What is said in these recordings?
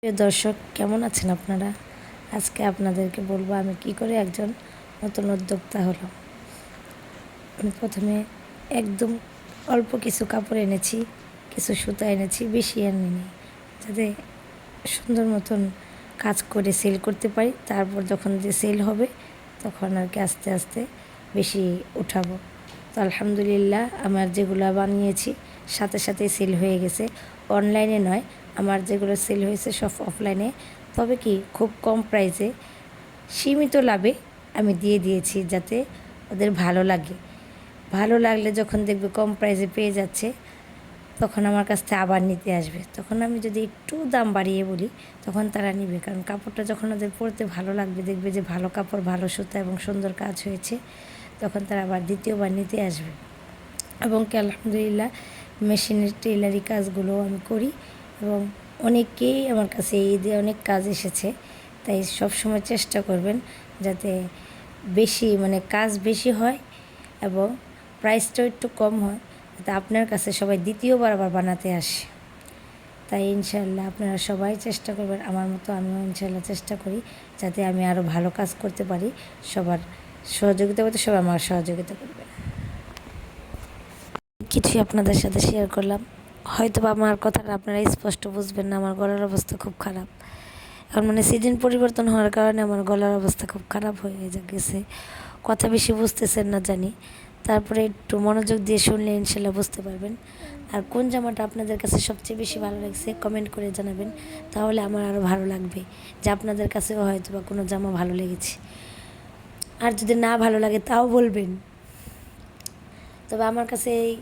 প্রিয় দর্শক, কেমন আছেন আপনারা? আজকে আপনাদেরকে বলবো আমি কি করে একজন নতুন উদ্যোক্তা হলাম। আমি প্রথমে একদম অল্প কিছু কাপড় এনেছি, কিছু সুতা এনেছি, বেশি আনিনি, যাতে সুন্দর মতন কাজ করে সেল করতে পারি। তারপর যখন যে সেল হবে তখন আর কি আস্তে আস্তে বেশি উঠাবো। তো আলহামদুলিল্লাহ আমার যেগুলো বানিয়েছি সাথে সাথে সেল হয়ে গেছে। অনলাইনে নয়, আমার যেগুলো সেল হয়েছে সব অফলাইনে। তবে কি খুব কম প্রাইসে সীমিত লাভে আমি দিয়ে দিয়েছি, যাতে ওদের ভালো লাগে। ভালো লাগলে যখন দেখবে কম প্রাইসে পেয়ে যাচ্ছে, তখন আমার কাছ থেকে আবার নিতে আসবে। তখন আমি যদি একটু দাম বাড়িয়ে বলি তখন তারা নিবে, কারণ কাপড়টা যখন ওদের পরতে ভালো লাগবে, দেখবে যে ভালো কাপড়, ভালো সুতা এবং সুন্দর কাজ হয়েছে, তখন তারা আবার দ্বিতীয়বার নিতে আসবে। এবং কি আলহামদুলিল্লাহ মেশিনের টেলারি কাজগুলো আমি করি এবং অনেকেই আমার কাছে এই দিয়ে অনেক কাজ এসেছে। তাই সবসময় চেষ্টা করবেন যাতে বেশি কাজ বেশি হয় এবং প্রাইসটাও একটু কম হয়, যাতে আপনার কাছে সবাই দ্বিতীয়বার আবার বানাতে আসে। তাই ইনশাআল্লাহ আপনারা সবাই চেষ্টা করবেন আমার মতো। আমিও ইনশাআল্লাহ চেষ্টা করি যাতে আমি আরও ভালো কাজ করতে পারি। সবার সহযোগিতা করতে সবাই আমার সহযোগিতা করবে। কিছুই আপনাদের সাথে শেয়ার করলাম, হয়তো বা আমার কথাটা আপনারা স্পষ্ট বুঝবেন না। আমার গলার অবস্থা খুব খারাপ এখন, সিজন পরিবর্তন হওয়ার কারণে আমার গলার অবস্থা খুব খারাপ হয়ে গেছে। কথা বেশি বুঝতেছেন না জানি, তারপরে একটু মনোযোগ দিয়ে শুনলে ইনশাল্লাহ বুঝতে পারবেন। আর কোন জামাটা আপনাদের কাছে সবচেয়ে বেশি ভালো লাগছে কমেন্ট করে জানাবেন, তাহলে আমার আরও ভালো লাগবে যে আপনাদের কাছেও হয়তো বা কোনো জামা ভালো লেগেছে। আর যদি না ভালো লাগে তাও বলবেন। তবে আমার কাছে এই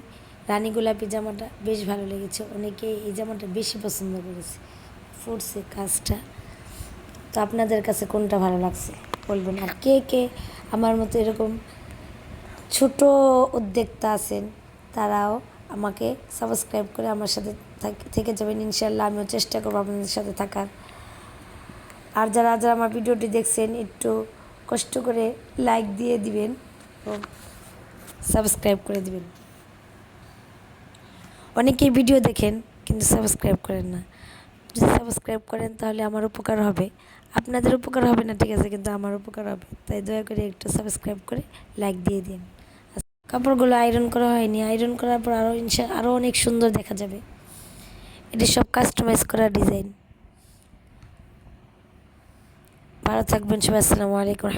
রানী গোলাপি জামাটা বেশ ভালো লেগেছে, অনেকে এই জামাটা বেশি পছন্দ করেছে, ফুটছে কাজটা। তো আপনাদের কাছে কোনটা ভালো লাগছে বলবেন। আর কে কে আমার মতো এরকম ছোট উদ্যোক্তা আছেন, তারাও আমাকে সাবস্ক্রাইব করে আমার সাথে থেকে যাবেন ইনশাল্লাহ। আমিও চেষ্টা করবো আপনাদের সাথে থাকার। আর যারা যারা আমার ভিডিওটি দেখছেন একটু কষ্ট করে লাইক দিয়ে দিবেন ও সাবস্ক্রাইব করে দিবেন। অনেকেই ভিডিও দেখেন কিন্তু সাবস্ক্রাইব করেন না। যদি সাবস্ক্রাইব করেন তাহলে আমার উপকার হবে, আপনাদের উপকার হবে না ঠিক আছে, কিন্তু আমার উপকার হবে। তাই দয়া করে একটু সাবস্ক্রাইব করে লাইক দিয়ে দিন। কাপড়গুলো আয়রন করা হয়নি, আয়রন করার পর আরও অনেক সুন্দর দেখা যাবে। এটি সব কাস্টমাইজ করা ডিজাইন। ভালো থাকবেন সবাই, আসসালামু আলাইকুম।